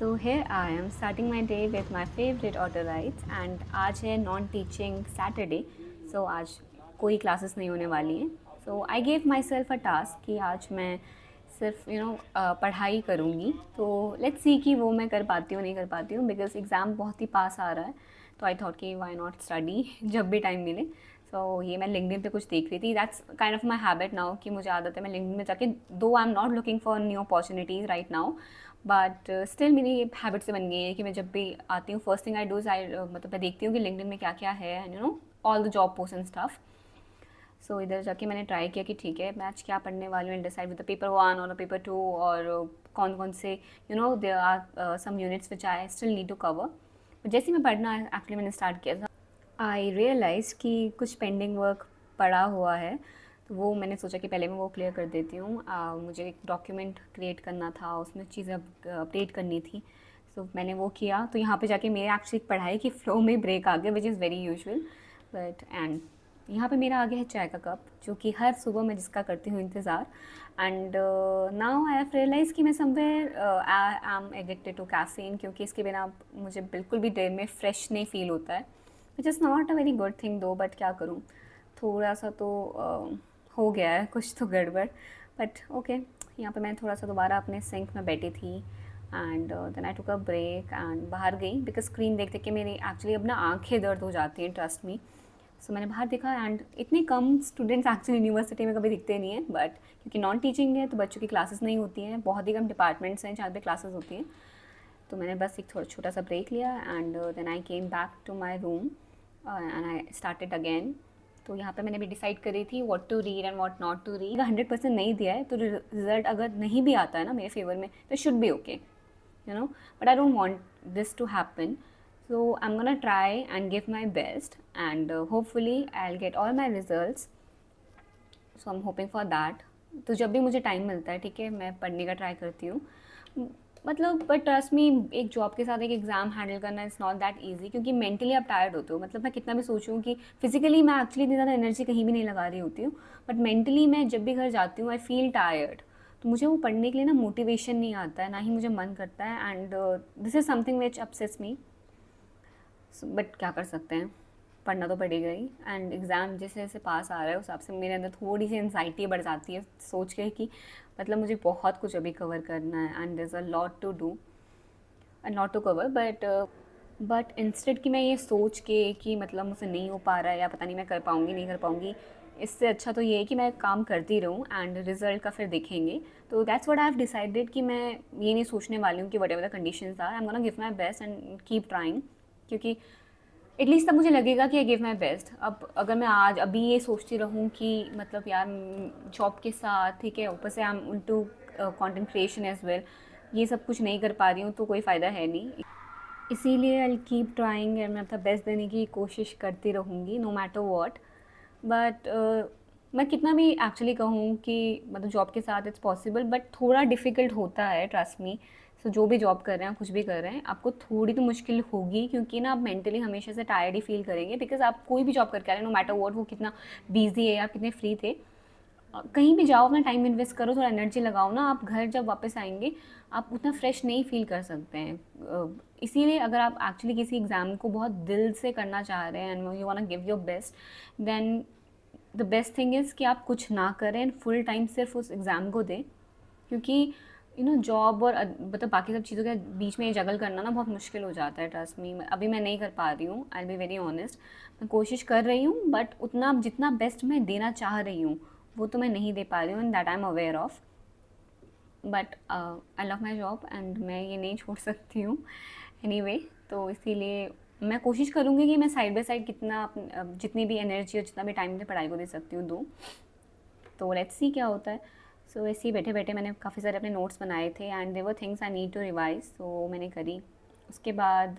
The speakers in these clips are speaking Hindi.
So here I am starting my day with my favorite auto rides and आज है नॉन टीचिंग सैटरडे सो आज कोई क्लासेस नहीं होने वाली हैं. So I gave myself a task कि आज मैं सिर्फ पढ़ाई करूँगी. तो लेट्स सी कि वो मैं कर पाती हूँ नहीं कर पाती हूँ, बिकॉज एग्ज़ाम बहुत ही पास आ रहा है. तो आई थॉट कि वाई नॉट स्टडी जब भी टाइम मिले. सो ये मैं लिंक्डइन पे कुछ देख रही थी. That's kind of my habit now कि मुझे आदत है मैं लिंक्डइन में जाके, दो I am not looking for new opportunities right now, but still मेरी हैबिट से बन गई है कि मैं जब भी आती हूँ first thing I do is I मतलब मैं देखती हूँ कि लिंक्डइन में क्या क्या है and all the job post and stuff. So इधर जाके मैंने ट्राई किया कि ठीक है मैं आज क्या पढ़ने वाली हूँ, decide with the paper one और पेपर टू, और कौन कौन से there are some units which I still need to cover. जैसे ही मैं पढ़ना एक्चुअली मैंने स्टार्ट किया था, आई रियलाइज़ कि कुछ पेंडिंग वर्क पड़ा हुआ है. तो वो मैंने सोचा कि पहले मैं वो क्लियर कर देती हूँ. मुझे एक डॉक्यूमेंट क्रिएट करना था, उसमें चीज़ें अपडेट करनी थी. सो मैंने वो किया. तो यहाँ पे जाके मेरे एक्चुअली पढ़ाई की फ़्लो में ब्रेक आ गया, which is very usual. But and यहाँ पे मेरा आ गया है चाय का कप, जो कि हर सुबह मैं जिसका करती हूँ इंतज़ार. And now I have realise कि मैं somewhere I am addicted to caffeine, क्योंकि इसके बिना मुझे बिल्कुल भी डे में फ्रेश नहीं फ़ील होता है. Which is not a very good thing दो, बट क्या करूँ, थोड़ा सा तो हो गया है कुछ तो गड़बड़. बट ओके, यहाँ पे मैं थोड़ा सा दोबारा अपने सिंक में बैठी थी and then I took a break एंड बाहर गई, बिकॉज स्क्रीन देख देख के मेरी एक्चुअली अब ना आँखें दर्द हो जाती हैं, ट्रस्ट मी. सो मैंने बाहर देखा एंड इतने कम स्टूडेंट्स एक्चुअली यूनिवर्सिटी में कभी दिखते नहीं हैं, बट क्योंकि नॉन टीचिंग है तो बच्चों की क्लासेस नहीं होती हैं, बहुत ही कम डिपार्टमेंट्स हैं जहाँ पे क्लासेस होती हैं. तो मैंने बस एक थोड़ा छोटा सा ब्रेक लिया and then I came back to my room and I started again. तो यहाँ पे मैंने भी डिसाइड करी थी what to read and what not to read. 100% नहीं दिया है तो रिजल्ट अगर नहीं भी आता है ना मेरे फेवर में तो should be okay, but I don't want this to happen. So I am gonna try and give my best and hopefully I will get all my results. So I am hoping for that. तो जब भी मुझे टाइम मिलता है, ठीक है, मैं पढ़ने का ट्राई करती हूँ. मतलब बट ट्रस्ट मी, एक जॉब के साथ एक एग्ज़ाम हैंडल करना इज़ नॉट दैट इजी, क्योंकि मेंटली आप टायर्ड होते हो. मतलब मैं कितना भी सोचूं कि फिजिकली मैं एक्चुअली इतनी ज़्यादा एनर्जी कहीं भी नहीं लगा रही होती हूँ, बट मेंटली मैं जब भी घर जाती हूँ आई फील टायर्ड. तो मुझे वो पढ़ने के लिए ना मोटिवेशन नहीं आता है, ना ही मुझे मन करता है. And this is something which upsets me. But क्या कर सकते हैं, पढ़ना तो पड़ेगा ही. एंड एग्ज़ाम जैसे जैसे पास आ रहा है उस हिसाब से मेरे अंदर थोड़ी सी एनजाइटी बढ़ जाती है सोच के कि मतलब मुझे बहुत कुछ अभी कवर करना है and there is a lot to do and not to cover. But instead कि मैं ये सोच के कि मतलब मुझसे नहीं हो पा रहा है या पता नहीं मैं कर पाऊँगी नहीं कर पाऊँगी, इससे अच्छा तो ये है कि मैं काम करती रहूँ एंड रिज़ल्ट का फिर देखेंगे. तो that's what I have decided कि मैं ये नहीं सोचने वाली हूँ कि whatever the conditions are, I am gonna give my best and keep trying. क्योंकि एटलीस्ट तब मुझे लगेगा कि आई गिव माई बेस्ट. अब अगर मैं आज अभी ये सोचती रहूँ कि मतलब यार जॉब के साथ, ठीक है, ऊपर से I am into content creation as well, ये सब कुछ नहीं कर पा रही हूँ तो कोई फ़ायदा है नहीं. इसीलिए आई कीप ट्राइंग एंड मैं अपना बेस्ट देने की कोशिश करती रहूँगी नो मैटर वॉट. बट मैं कितना भी एक्चुअली कहूँ कि मतलब जॉब के साथ इट्स पॉसिबल, बट थोड़ा डिफ़िकल्ट होता है, ट्रस्ट मी. सो जो भी जॉब कर रहे हैं, कुछ भी कर रहे हैं, आपको थोड़ी तो मुश्किल होगी, क्योंकि ना आप मेंटली हमेशा से टायर्ड ही फील करेंगे. बिकॉज आप कोई भी जॉब करके आ रहे हैं, नो मैटर वॉट, वो कितना बिजी है या कितने फ्री थे, कहीं भी जाओ अपना टाइम इन्वेस्ट करो, थोड़ा एनर्जी लगाओ ना, आप घर जब वापस आएंगे आप उतना फ्रेश नहीं फील कर सकते हैं. इसीलिए अगर आप एक्चुअली किसी एग्ज़ाम को बहुत दिल से करना चाह रहे हैं and you want give your best, then the best thing is कि आप कुछ ना करें एंड फुल टाइम सिर्फ उस एग्ज़ाम को दें. क्योंकि जॉब और मतलब बाकी सब चीज़ों के बीच में ये जगल करना ना बहुत मुश्किल हो जाता है, ट्रस्ट मी. अभी मैं नहीं कर पा रही हूँ, आई बी वेरी ऑनेस्ट. मैं कोशिश कर रही हूँ बट उतना जितना बेस्ट मैं देना चाह रही हूँ वो तो मैं नहीं दे पा रही हूँ, and that I am aware of. But I love my job and मैं ये नहीं छोड़ सकती हूँ एनीवे. तो इसीलिए मैं कोशिश करूँगी कि मैं साइड बाय साइड कितना जितनी भी एनर्जी और जितना भी टाइम मैं पढ़ाई को दे सकती हूँ दूँ. तो लेट्स सी क्या होता है. सो ऐसे ही बैठे बैठे मैंने काफ़ी सारे अपने नोट्स बनाए थे and there were things I need to revise, तो मैंने करी. उसके बाद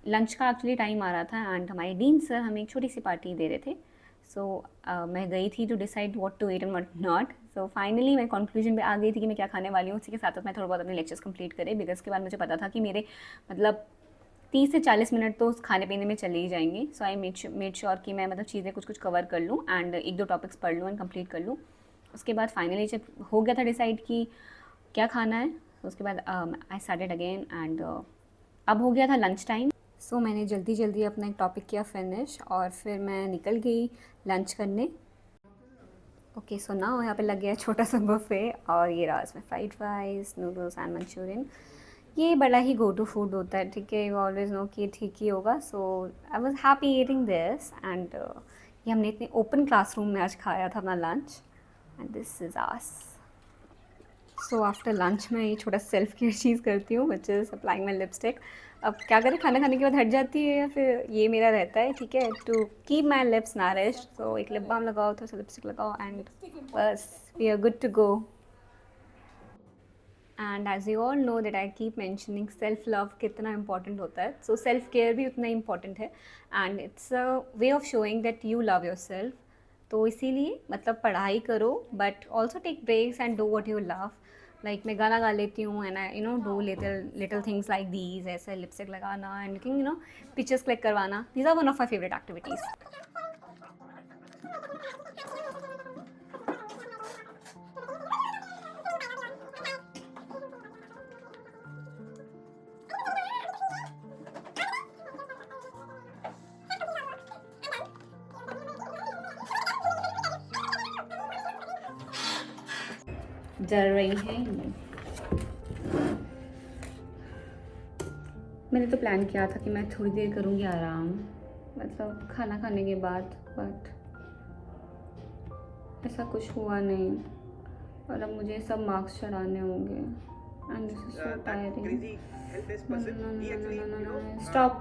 लंच का एक्चुअली टाइम आ रहा था एंड हमारे डीन सर हमें एक छोटी सी पार्टी दे रहे थे. सो मैं गई थी to decide what to eat and what not. So finally मैं कंक्लूजन पे आ गई थी कि मैं क्या खाने वाली हूँ. उसी के साथ साथ मैं थोड़ा बहुत अपने लेक्चर्स कंप्लीट करे, बिकॉज उसके बाद मुझे पता था कि मेरे मतलब 30 से 40 मिनट तो उस खाने पीने में चले ही जाएंगे. सो आई मेड श्योर कि मैं मतलब चीज़ें कुछ कुछ कवर कर लूँ एंड एक दो टॉपिक्स पढ़ लूँ एंड कंप्लीट कर लूँ. उसके बाद फाइनली जब हो गया था डिसाइड कि क्या खाना है, तो उसके बाद आई स्टार्टेड अगेन एंड अब हो गया था लंच टाइम। सो मैंने जल्दी जल्दी अपना एक टॉपिक किया फिनिश और फिर मैं निकल गई लंच करने। ओके सो नाउ यहाँ पे लग गया छोटा सा बुफे और ये रहा इसमें fried rice, noodles and Manchurian. ये बड़ा ही गो टू फूड होता है, ठीक है, यू ऑलवेज नो कि ठीक ही होगा। So I was happy eating this and ये हमने इतने ओपन क्लासरूम में आज खाया था अपना lunch and this is ours. So after lunch मैं ये छोटा सेल्फ केयर चीज़ करती हूँ which is applying my lipstick. अब क्या करें, खाना खाने के बाद हट जाती है या फिर ये मेरा रहता है, ठीक है, to keep my lips nourished. So एक लिप बाम लगाओ, थोड़ा सा लिपस्टिक लगाओ एंड बस we are good to go. And as you all know that I keep mentioning self love कितना इंपॉर्टेंट होता है। सो सेल्फ केयर भी उतना इंपॉर्टेंट है and it's a way of showing that you love yourself. तो इसीलिए मतलब पढ़ाई करो but also take breaks and do what you love. Like मैं गाना गा लेती हूँ एंड I do little little things like these, ऐसे लिपस्टिक लगाना एंड पिक्चर्स क्लिक करवाना। These are one of my favourite activities. डर रही है मैंने तो प्लान किया था कि मैं थोड़ी देर करूँगी आराम, मतलब खाना खाने के बाद, बट ऐसा कुछ हुआ नहीं और अब मुझे सब मार्क्स चढ़ाने होंगे and this is so tiring. Stop.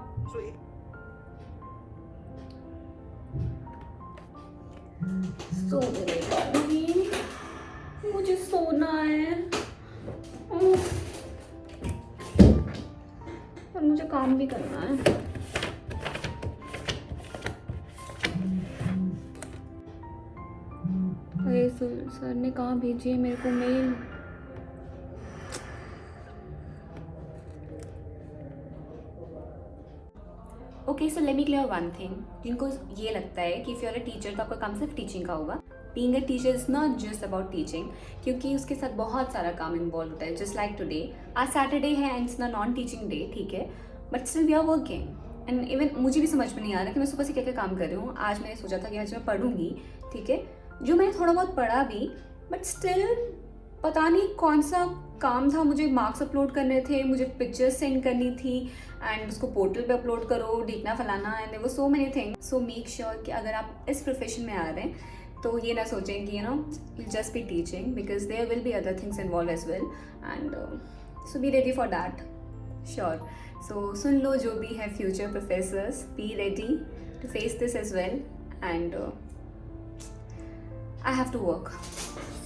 So मुझे सोना है और मुझे काम भी करना है। अरे सर ने कहाँ भेजी है मेरे को mail? Okay so let me clear one thing. जिनको ये लगता है कि if you are a teacher तो आपका काम सिर्फ टीचिंग का होगा, being a teacher is not just about teaching, क्योंकि उसके साथ बहुत सारा काम इन्वॉल्व होता है। जस्ट लाइक टुडे, आज सैटरडे है and it's non teaching day, ठीक है, but still we are working and even मुझे भी समझ में नहीं आ रहा कि मैं सुबह से क्या क्या काम कर रही हूँ। आज मैंने सोचा था कि आज मैं पढ़ूंगी, ठीक है, जो मैंने थोड़ा बहुत पढ़ा भी, बट स्टिल पता नहीं कौन सा काम था। मुझे मार्क्स अपलोड करने थे, मुझे पिक्चर्स सेंड करनी थी एंड उसको पोर्टल पे अपलोड करो, देखना फलाना, एंड वो so many things. So make sure कि अगर आप इस प्रोफेशन में आ रहे हैं तो ये ना सोचें कि you just be teaching, because there will be other things involve as well and so be ready for that. Sure. So सुन लो जो भी है future professors, be ready to face this as well and I have to work.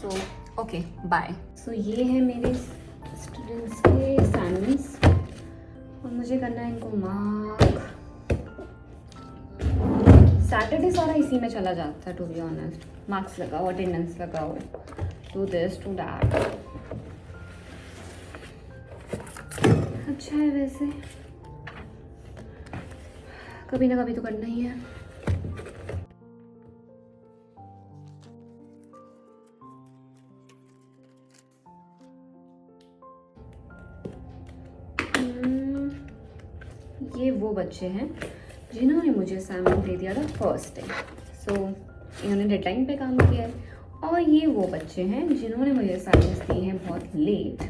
So okay bye. So ये है मेरे स्टूडेंट्स के असाइनमेंट्स और मुझे करना है इनको मार्क। सैटरडे सारा इसी में चला जाता है टू बी ऑनेस्ट। मार्क्स लगाओ, अटेंडेंस लगाओ, डू दिस डू दैट। अच्छा है वैसे, कभी ना कभी तो करना ही है। ये वो बच्चे हैं जिन्होंने मुझे असाइनमेंट दे दिया था फर्स्ट डे, सो इन्होंने डेडलाइन पे काम किया है। और ये वो बच्चे हैं जिन्होंने मुझे असाइनमेंट्स दिए हैं बहुत लेट,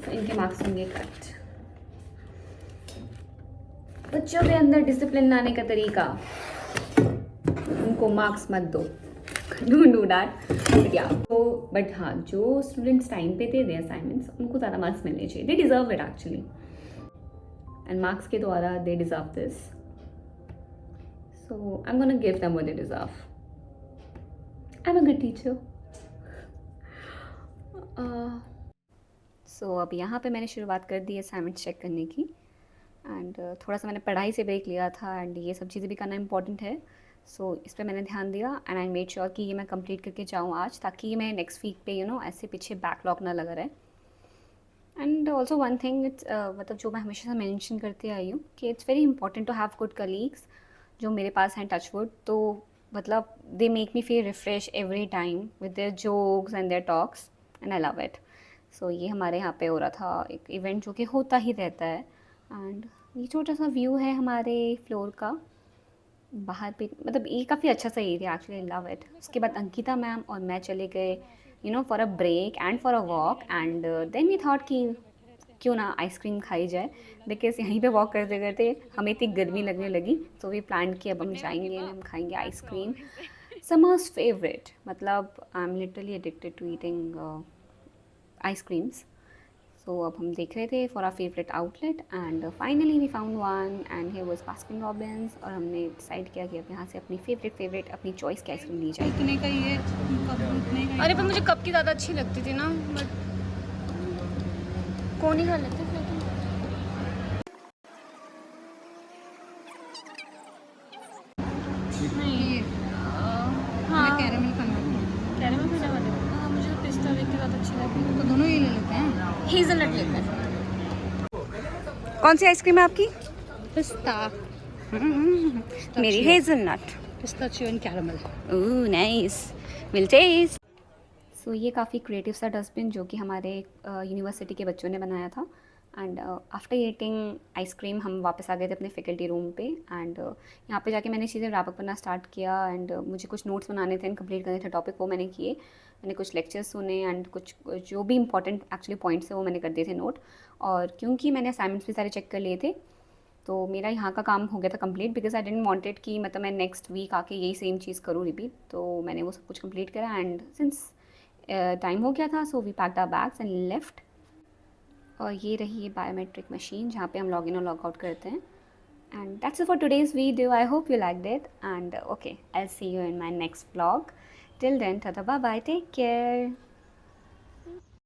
तो इनके मार्क्स होंगे कट। बच्चों के अंदर डिसिप्लिन लाने का तरीका, उनको मार्क्स मत दो, डोंट डू दैट। या तो बट हाँ, जो स्टूडेंट्स टाइम पे दे दें असाइनमेंट्स उनको ज़्यादा मार्क्स मिलने चाहिए, they deserve it actually, and marks के द्वारा they deserve this, so I am gonna give them what they deserve. I am a good teacher. So अब यहाँ पे मैंने शुरुआत कर दी असाइनमेंट चेक करने की एंड थोड़ा सा मैंने पढ़ाई से ब्रेक लिया था एंड ये सब चीज़ें भी करना इंपॉर्टेंट है। सो इस पर मैंने ध्यान दिया एंड आई मेड श्योर कि ये मैं कंप्लीट करके जाऊँ आज, ताकि मैं नेक्स्ट वीक पे ऐसे पीछे बैकलॉग ना लगा रहे। And also one thing, it's मतलब जो मैं हमेशा से मेंशन करती आई हूँ कि it's very important to have good colleagues जो मेरे पास हैं, टचवुड। तो मतलब they make me feel refresh every time with their jokes and their talks and I love it. So ये हमारे यहाँ पे हो रहा था एक इवेंट जो कि होता ही रहता है। एंड ये छोटा सा व्यू है हमारे फ्लोर का बाहर पे, मतलब ये काफ़ी अच्छा सा एरिया, एक्चुअली लव इट। उसके बाद अंकिता मैम और मैं चले गए for a break and for a walk, and then we thought कि क्यों ना आइसक्रीम खाई जाए, बिकॉज यहीं पे वॉक करते करते हमें इतनी गर्मी लगने लगी। तो वी प्लान कि अब हम जाएंगे एंड हम खाएंगे आइसक्रीम, समर्स फेवरेट। मतलब I am literally addicted to eating ice creams. So अब हम देख रहे थे for our favourite outlet, and finally we found one and here was Baskin Robbins. और हमने डिसाइड किया कि अब यहाँ से अपनी फेवरेट अपनी चॉइस की आइसक्रीम ली जाएगी। उतने का ही है, अरे पर मुझे कप की ज़्यादा अच्छी लगती थी ना, बट कौन ही खा लेते थे। नहीं हाँ कैरेमल खाना कैरेमल खाने वाले, हाँ मुझे पिस्ता देख के ज़्यादा अच्छी लगती तो दोनों ही ले लेते हैं। है। हेज़लनट लेते हैं। कौन सी आइसक्रीम है आपकी? पिस्ता। मेरी hazelnut. Pistachio and caramel. Oh nice, will taste. So ये काफ़ी क्रिएटिव सा डस्टबिन जो कि हमारे यूनिवर्सिटी के बच्चों ने बनाया था। एंड आफ्टर ईटिंग आइसक्रीम हम वापस आ गए थे अपने फैकल्टी रूम पे। एंड यहाँ पे जाके मैंने चीज़ें रैप अप करना स्टार्ट किया, एंड मुझे कुछ नोट्स बनाने थे एंड कंप्लीट करने थे टॉपिक, वो मैंने किए। मैंने कुछ लेक्चर्स सुने एंड कुछ जो भी इंपॉर्टेंट एक्चुअली पॉइंट्स थे वो मैंने कर दिए थे नोट। और क्योंकि मैंने असाइनमेंट्स भी सारे चेक कर लिए थे, तो मेरा यहाँ का काम हो गया था complete, because I didn't wanted कि मतलब मैं नेक्स्ट वीक आके यही सेम चीज़ करूँ रिपीट। तो मैंने वो सब कुछ कंप्लीट करा, एंड सिंस टाइम हो गया था, so we packed our bags and left. और ये रही ये बायोमेट्रिक मशीन जहाँ पे हम लॉग इन और लॉग आउट करते हैं। And that's it for today's video. I hope you liked it, and okay I will see you in my next vlog. Till then tata bye bye, take care.